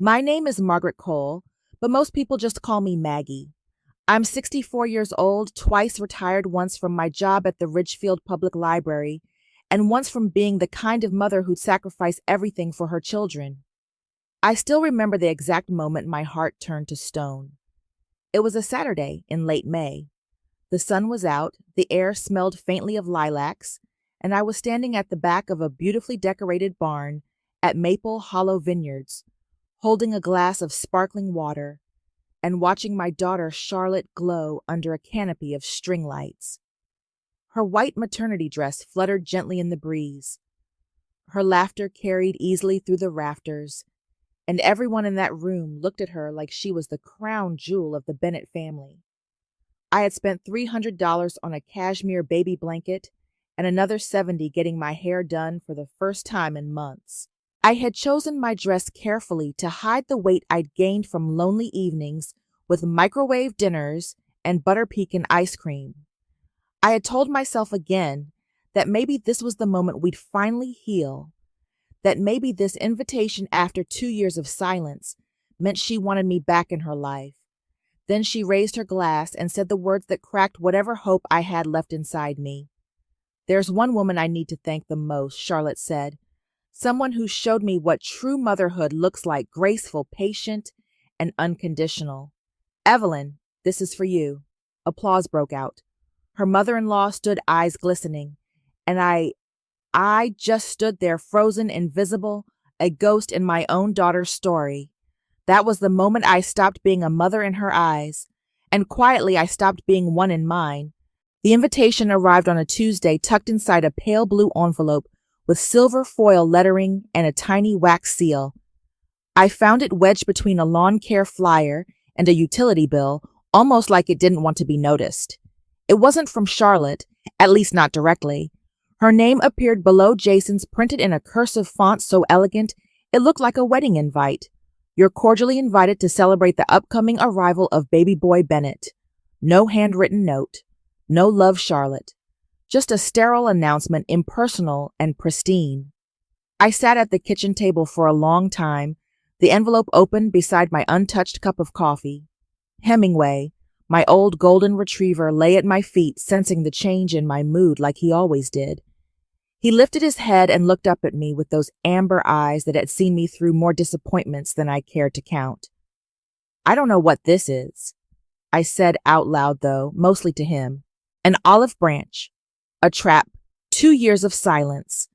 My name is Margaret Cole, but most people just call me Maggie. I'm 64 years old, twice retired, once from my job at the Ridgefield Public Library, and once from being the kind of mother who'd sacrifice everything for her children. I still remember the exact moment my heart turned to stone. It was a Saturday in late May. The sun was out, the air smelled faintly of lilacs, and I was standing at the back of a beautifully decorated barn at Maple Hollow Vineyards, holding a glass of sparkling water and watching my daughter Charlotte glow under a canopy of string lights. Her white maternity dress fluttered gently in the breeze. Her laughter carried easily through the rafters, and everyone in that room looked at her like she was the crown jewel of the Bennett family. I had spent $300 on a cashmere baby blanket and another $70 getting my hair done for the first time in months. I had chosen my dress carefully to hide the weight I'd gained from lonely evenings with microwave dinners and butter pecan ice cream. I had told myself again that maybe this was the moment we'd finally heal, that maybe this invitation after 2 years of silence meant she wanted me back in her life. Then she raised her glass and said the words that cracked whatever hope I had left inside me. "There's one woman I need to thank the most," Charlotte said. "Someone who showed me what true motherhood looks like, graceful, patient, and unconditional. Evelyn, this is for you." Applause broke out. Her mother-in-law stood, eyes glistening, and I just stood there, frozen, invisible, a ghost in my own daughter's story. That was the moment I stopped being a mother in her eyes, and quietly I stopped being one in mine. The invitation arrived on a Tuesday, tucked inside a pale blue envelope with silver foil lettering and a tiny wax seal. I found it wedged between a lawn care flyer and a utility bill, almost like it didn't want to be noticed. It wasn't from Charlotte, at least not directly. Her name appeared below Jason's, printed in a cursive font so elegant it looked like a wedding invite. "You're cordially invited to celebrate the upcoming arrival of baby boy Bennett." No handwritten note. No love, Charlotte. Just a sterile announcement, impersonal and pristine. I sat at the kitchen table for a long time, the envelope open beside my untouched cup of coffee. Hemingway, my old golden retriever, lay at my feet, sensing the change in my mood like he always did. He lifted his head and looked up at me with those amber eyes that had seen me through more disappointments than I cared to count. "I don't know what this is," I said out loud, though, mostly to him. "An olive branch. A trap. 2 years of silence.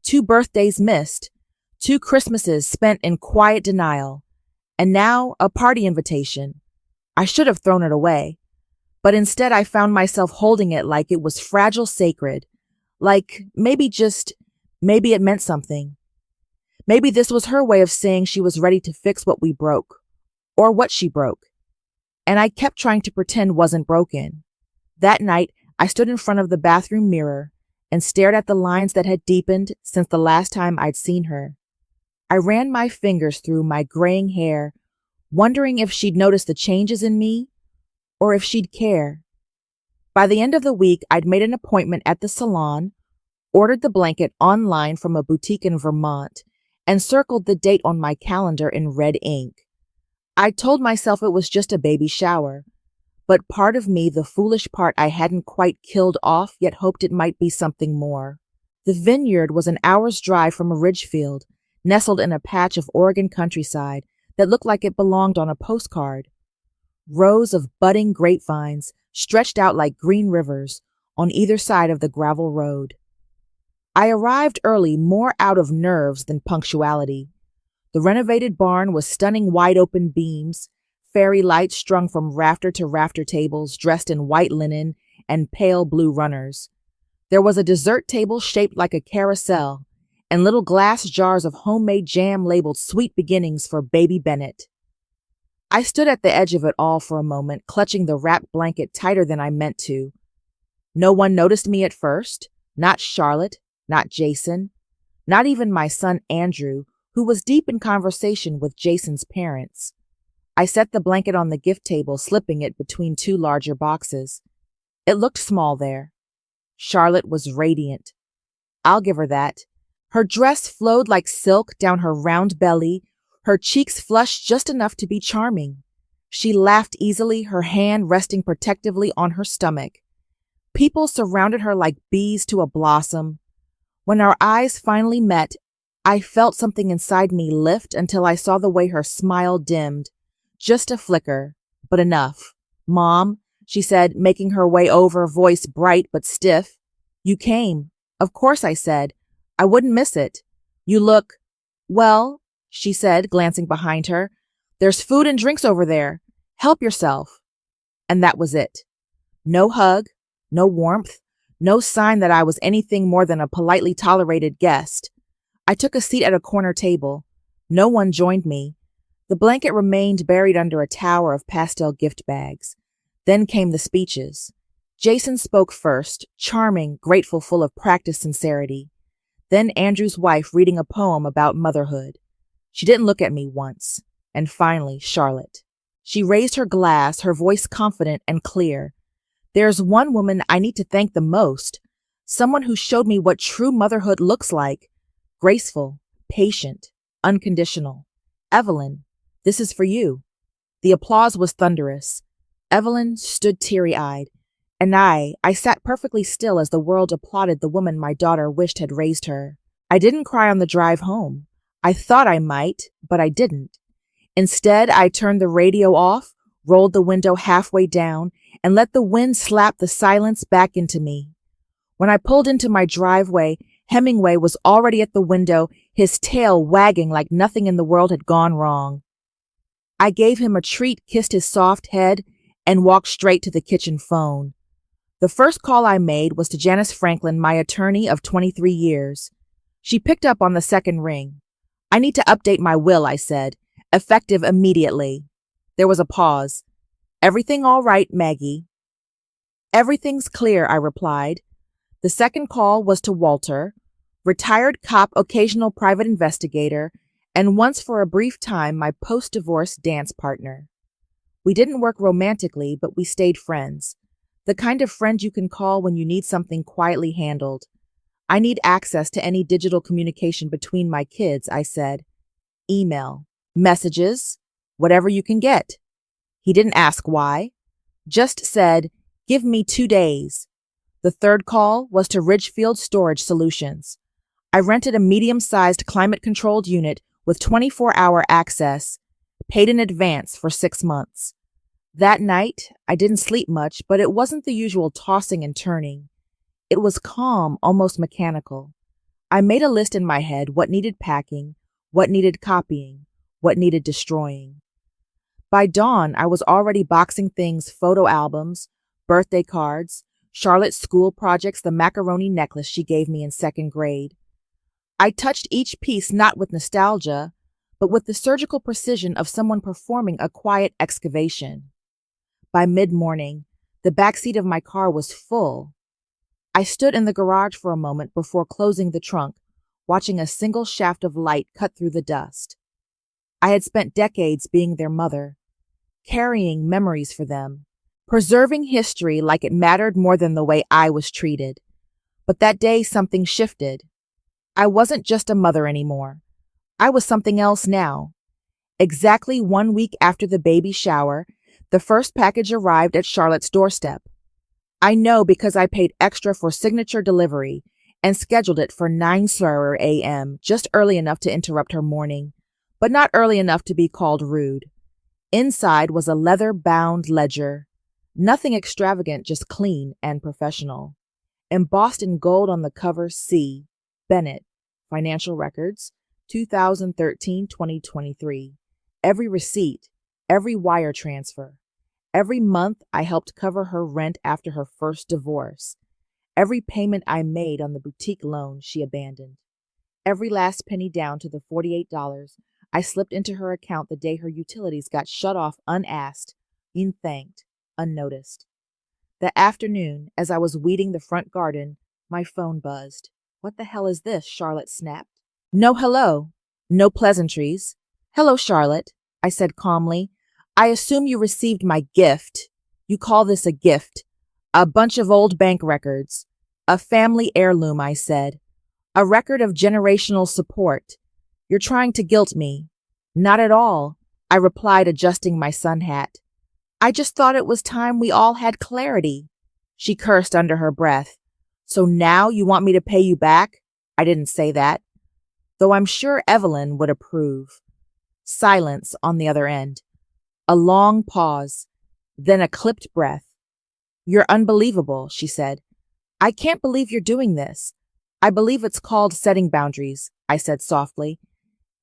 2 birthdays missed. 2 Christmases spent in quiet denial. And now a party invitation. I should have thrown it away. But instead I found myself holding it like it was fragile, sacred. Like maybe it meant something. Maybe this was her way of saying she was ready to fix what we broke. Or what she broke. And I kept trying to pretend wasn't broken. That night, I stood in front of the bathroom mirror and stared at the lines that had deepened since the last time I'd seen her. I ran my fingers through my graying hair, wondering if she'd notice the changes in me or if she'd care. By the end of the week, I'd made an appointment at the salon, ordered the blanket online from a boutique in Vermont, and circled the date on my calendar in red ink. I told myself it was just a baby shower, but part of me, the foolish part I hadn't quite killed off, yet hoped it might be something more. The vineyard was an hour's drive from Ridgefield, nestled in a patch of Oregon countryside that looked like it belonged on a postcard. Rows of budding grapevines stretched out like green rivers on either side of the gravel road. I arrived early, more out of nerves than punctuality. The renovated barn was stunning wide-open beams, fairy lights strung from rafter to rafter tables dressed in white linen and pale blue runners. There was a dessert table shaped like a carousel, and little glass jars of homemade jam labeled "Sweet Beginnings" for baby Bennett. I stood at the edge of it all for a moment, clutching the wrapped blanket tighter than I meant to. No one noticed me at first, not Charlotte, not Jason, not even my son Andrew, who was deep in conversation with Jason's parents. I set the blanket on the gift table, slipping it between 2 larger boxes. It looked small there. Charlotte was radiant. I'll give her that. Her dress flowed like silk down her round belly, Her cheeks flushed just enough to be charming. She laughed easily, her hand resting protectively on her stomach. People surrounded her like bees to a blossom. When our eyes finally met, I felt something inside me lift until I saw the way her smile dimmed. Just a flicker, but enough. "Mom," she said, making her way over, voice bright but stiff. "You came." "Of course," I said. "I wouldn't miss it." "You look, well," she said, glancing behind her. "There's food and drinks over there. Help yourself." And that was it. No hug, no warmth, no sign that I was anything more than a politely tolerated guest. I took a seat at a corner table. No one joined me. The blanket remained buried under a tower of pastel gift bags. Then came the speeches. Jason spoke first, charming, grateful, full of practiced sincerity. Then Andrew's wife reading a poem about motherhood. She didn't look at me once. And finally, Charlotte. She raised her glass, her voice confident and clear. "There's one woman I need to thank the most. Someone who showed me what true motherhood looks like. Graceful, patient, unconditional. Evelyn, this is for you." The applause was thunderous. Evelyn stood teary-eyed, and I sat perfectly still as the world applauded the woman my daughter wished had raised her. I didn't cry on the drive home. I thought I might, but I didn't. Instead, I turned the radio off, rolled the window halfway down, and let the wind slap the silence back into me. When I pulled into my driveway, Hemingway was already at the window, his tail wagging like nothing in the world had gone wrong. I gave him a treat, kissed his soft head, and walked straight to the kitchen phone. The first call I made was to Janice Franklin, my attorney of 23 years. She picked up on the second ring. "I need to update my will," I said, "effective immediately." There was a pause. "Everything all right, Maggie?" "Everything's clear," I replied. The second call was to Walter, retired cop, occasional private investigator, and once for a brief time my post-divorce dance partner. We didn't work romantically, but we stayed friends. The kind of friend you can call when you need something quietly handled. "I need access to any digital communication between my kids," I said. "Email, messages, whatever you can get." He didn't ask why, just said, "Give me 2 days." The third call was to Ridgefield Storage Solutions. I rented a medium-sized climate-controlled unit with 24-hour access, paid in advance for 6 months. That night, I didn't sleep much, but it wasn't the usual tossing and turning. It was calm, almost mechanical. I made a list in my head: what needed packing, what needed copying, what needed destroying. By dawn, I was already boxing things: photo albums, birthday cards, Charlotte's school projects, the macaroni necklace she gave me in 2nd grade. I touched each piece not with nostalgia, but with the surgical precision of someone performing a quiet excavation. By mid-morning, the backseat of my car was full. I stood in the garage for a moment before closing the trunk, watching a single shaft of light cut through the dust. I had spent decades being their mother, carrying memories for them, preserving history like it mattered more than the way I was treated. But that day something shifted. I wasn't just a mother anymore. I was something else now. Exactly 1 week after the baby shower, the first package arrived at Charlotte's doorstep. I know because I paid extra for signature delivery and scheduled it for 9:00 a.m., just early enough to interrupt her morning, but not early enough to be called rude. Inside was a leather-bound ledger. Nothing extravagant, just clean and professional. Embossed in gold on the cover, C. Bennett, Financial Records, 2013-2023. Every receipt, every wire transfer. Every month I helped cover her rent after her first divorce. Every payment I made on the boutique loan she abandoned. Every last penny down to the $48 I slipped into her account the day her utilities got shut off unasked, unthanked, unnoticed. That afternoon, as I was weeding the front garden, my phone buzzed. "What the hell is this?" Charlotte snapped. No hello, no pleasantries. "Hello, Charlotte," I said calmly. "I assume you received my gift. You call this a gift. A bunch of old bank records. A family heirloom," I said. "A record of generational support. You're trying to guilt me." Not at all, I replied, adjusting my sun hat. I just thought it was time we all had clarity. She cursed under her breath. So now you want me to pay you back? I didn't say that, though I'm sure Evelyn would approve. Silence on the other end. A long pause, then a clipped breath. You're unbelievable, she said. I can't believe you're doing this. I believe it's called setting boundaries, I said softly,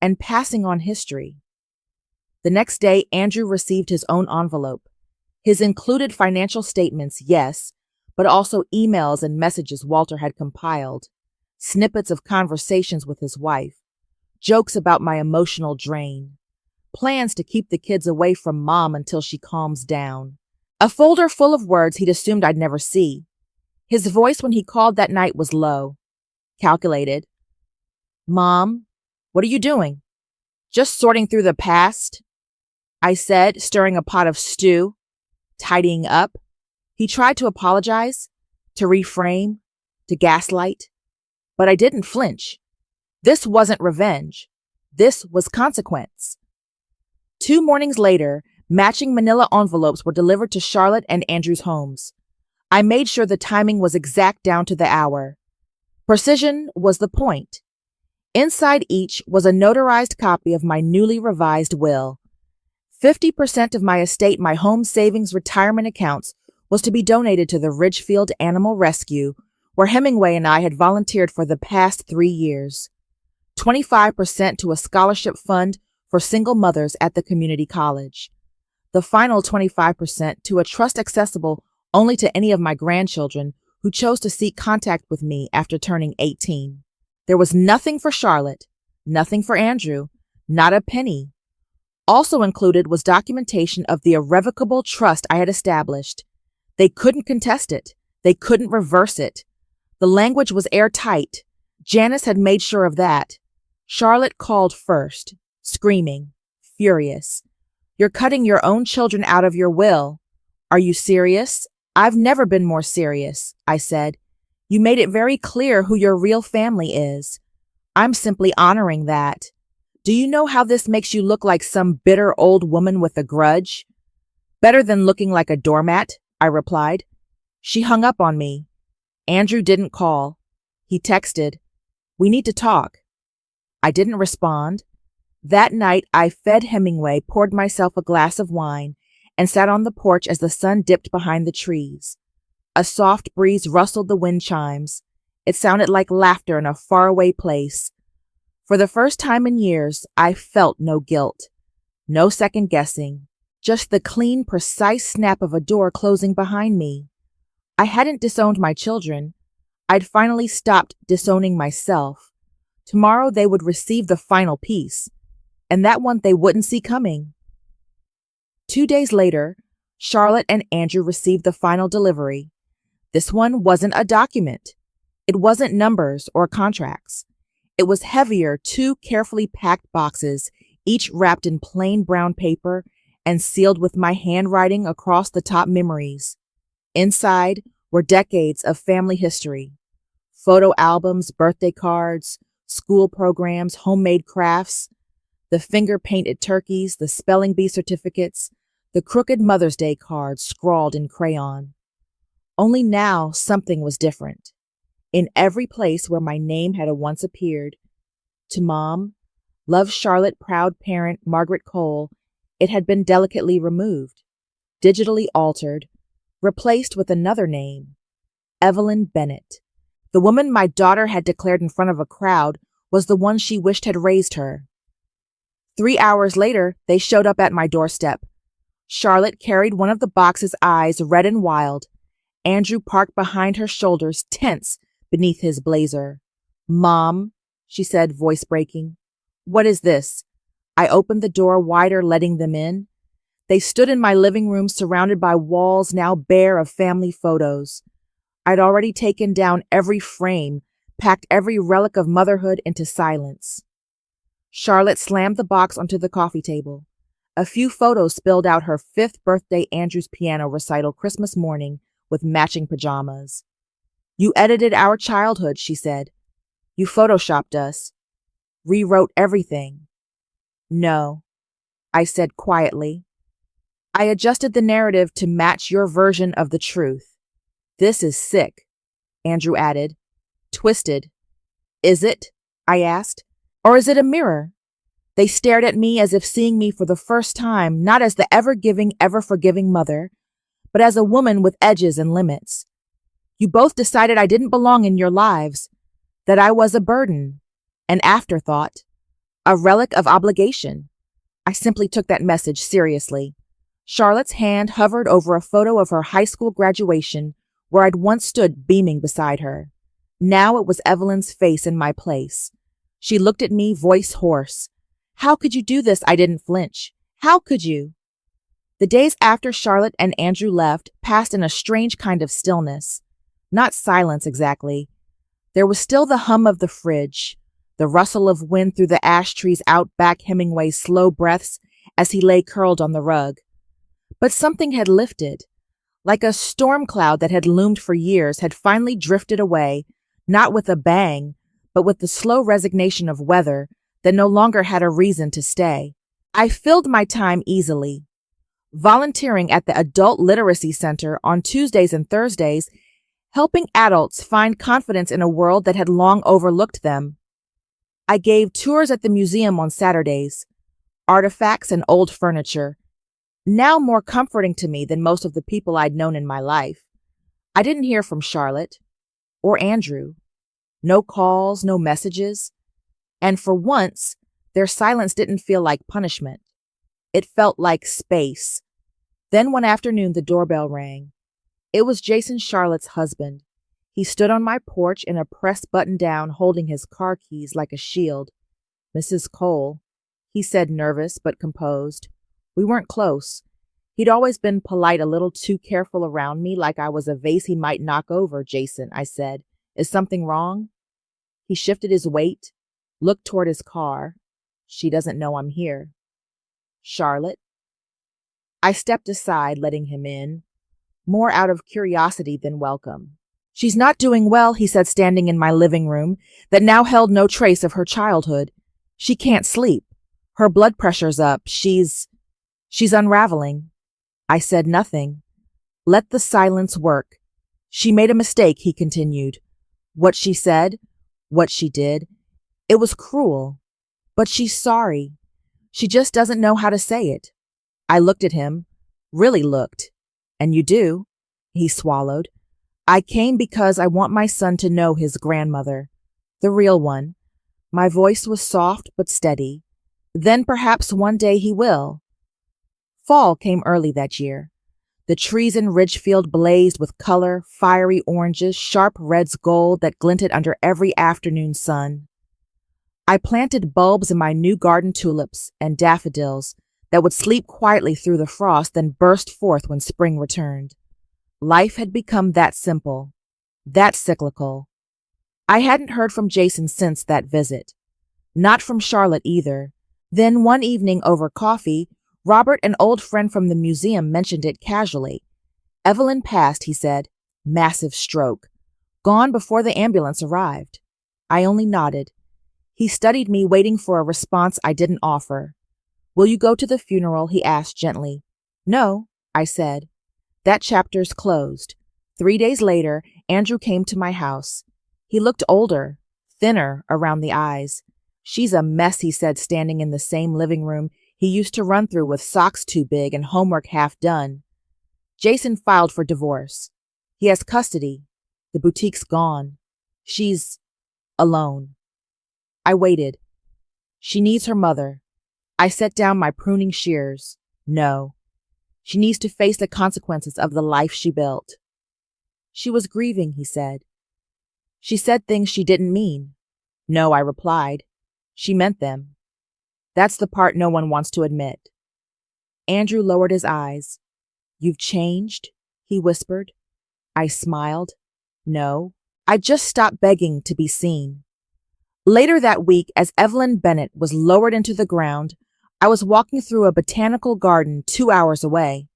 and passing on history. The next day, Andrew received his own envelope. His included financial statements, yes, but also emails and messages Walter had compiled, snippets of conversations with his wife, jokes about my emotional drain, plans to keep the kids away from Mom until she calms down. A folder full of words he'd assumed I'd never see. His voice when he called that night was low, calculated. Mom, what are you doing? Just sorting through the past, I said, stirring a pot of stew, tidying up. He tried to apologize, to reframe, to gaslight, but I didn't flinch. This wasn't revenge. This was consequence. 2 mornings later, matching manila envelopes were delivered to Charlotte and Andrew's homes. I made sure the timing was exact down to the hour. Precision was the point. Inside each was a notarized copy of my newly revised will. 50% of my estate, my home savings retirement accounts, was to be donated to the Ridgefield Animal Rescue, where Hemingway and I had volunteered for the past 3 years. 25% to a scholarship fund for single mothers at the community college. The final 25% to a trust accessible only to any of my grandchildren who chose to seek contact with me after turning 18. There was nothing for Charlotte, nothing for Andrew, not a penny. Also included was documentation of the irrevocable trust I had established. They couldn't contest it. They couldn't reverse it. The language was airtight. Janice had made sure of that. Charlotte called first, screaming, furious. You're cutting your own children out of your will. Are you serious? I've never been more serious, I said. You made it very clear who your real family is. I'm simply honoring that. Do you know how this makes you look like some bitter old woman with a grudge? Better than looking like a doormat, I replied. She hung up on me. Andrew didn't call. He texted, "We need to talk." I didn't respond. That night, I fed Hemingway, poured myself a glass of wine, and sat on the porch as the sun dipped behind the trees. A soft breeze rustled the wind chimes. It sounded like laughter in a faraway place. For the first time in years, I felt no guilt, no second guessing, just the clean, precise snap of a door closing behind me. I hadn't disowned my children. I'd finally stopped disowning myself. Tomorrow they would receive the final piece, and that one they wouldn't see coming. 2 days later, Charlotte and Andrew received the final delivery. This one wasn't a document. It wasn't numbers or contracts. It was heavier, 2 carefully packed boxes, each wrapped in plain brown paper and sealed with my handwriting across the top memories. Inside were decades of family history, photo albums, birthday cards, school programs, homemade crafts, the finger-painted turkeys, the spelling bee certificates, the crooked Mother's Day cards scrawled in crayon. Only now something was different. In every place where my name had once appeared, to Mom, love Charlotte, proud parent Margaret Cole, it had been delicately removed, digitally altered, replaced with another name, Evelyn Bennett. The woman my daughter had declared in front of a crowd was the one she wished had raised her. 3 hours later, they showed up at my doorstep. Charlotte carried one of the box's, eyes red and wild. Andrew parked behind her shoulders, tense beneath his blazer. "Mom," she said, voice breaking. "What is this?" I opened the door wider, letting them in. They stood in my living room, surrounded by walls now bare of family photos. I'd already taken down every frame, packed every relic of motherhood into silence. Charlotte slammed the box onto the coffee table. A few photos spilled out her 5th birthday Andrew's piano recital Christmas morning with matching pajamas. "You edited our childhood," she said. "You photoshopped us. Rewrote everything." No, I said quietly. I adjusted the narrative to match your version of the truth. This is sick, Andrew added. Twisted. Is it? I asked. Or is it a mirror? They stared at me as if seeing me for the first time, not as the ever-giving, ever-forgiving mother, but as a woman with edges and limits. You both decided I didn't belong in your lives, that I was a burden, an afterthought, a relic of obligation. I simply took that message seriously. Charlotte's hand hovered over a photo of her high school graduation where I'd once stood beaming beside her. Now it was Evelyn's face in my place. She looked at me, voice hoarse. How could you do this? I didn't flinch. How could you? The days after Charlotte and Andrew left passed in a strange kind of stillness. Not silence exactly. There was still the hum of the fridge, the rustle of wind through the ash trees out back Hemingway's slow breaths as he lay curled on the rug. But something had lifted. Like a storm cloud that had loomed for years had finally drifted away, not with a bang, but with the slow resignation of weather that no longer had a reason to stay. I filled my time easily, volunteering at the Adult Literacy Center on Tuesdays and Thursdays, helping adults find confidence in a world that had long overlooked them. I gave tours at the museum on Saturdays, artifacts and old furniture, now more comforting to me than most of the people I'd known in my life. I didn't hear from Charlotte or Andrew. No calls, no messages. And for once, their silence didn't feel like punishment. It felt like space. Then one afternoon, the doorbell rang. It was Jason, Charlotte's husband. He stood on my porch in a pressed button-down, holding his car keys like a shield. Mrs. Cole, he said, nervous but composed. We weren't close. He'd always been polite, a little too careful around me, like I was a vase he might knock over. Jason, I said. Is something wrong? He shifted his weight, looked toward his car. She doesn't know I'm here. Charlotte? I stepped aside, letting him in, more out of curiosity than welcome. She's not doing well, he said, standing in my living room that now held no trace of her childhood. She can't sleep. Her blood pressure's up. She's unraveling. I said nothing. Let the silence work. She made a mistake, he continued. What she said, what she did, it was cruel. But she's sorry. She just doesn't know how to say it. I looked at him, really looked. And you do, he swallowed. I came because I want my son to know his grandmother, the real one. My voice was soft but steady. Then perhaps one day he will. Fall came early that year. The trees in Ridgefield blazed with color, fiery oranges, sharp reds, gold that glinted under every afternoon sun. I planted bulbs in my new garden, tulips and daffodils that would sleep quietly through the frost, then burst forth when spring returned. Life had become that simple, that cyclical. I hadn't heard from Jason since that visit. Not from Charlotte either. Then one evening over coffee, Robert, an old friend from the museum, mentioned it casually. Evelyn passed, he said. Massive stroke. Gone before the ambulance arrived. I only nodded. He studied me, waiting for a response I didn't offer. Will you go to the funeral? He asked gently. No, I said. That chapter's closed. 3 days later, Andrew came to my house. He looked older, thinner around the eyes. She's a mess, he said, standing in the same living room he used to run through with socks too big and homework half done. Jason filed for divorce. He has custody. The boutique's gone. She's alone. I waited. She needs her mother. I set down my pruning shears. No. She needs to face the consequences of the life she built. She was grieving, he said. She said things she didn't mean. No, I replied. She meant them. That's the part no one wants to admit. Andrew lowered his eyes. You've changed, he whispered. I smiled. No, I just stopped begging to be seen. Later that week, as Evelyn Bennett was lowered into the ground, I was walking through a botanical garden 2 hours away.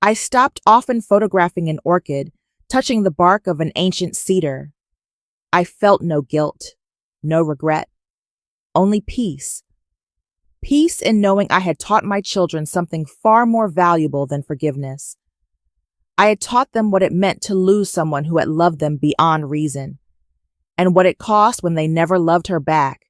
I stopped, often photographing an orchid, touching the bark of an ancient cedar. I felt no guilt, no regret, only peace. peace in knowing I had taught my children something far more valuable than forgiveness. I had taught them what it meant to lose someone who had loved them beyond reason, and what it cost when they never loved her back.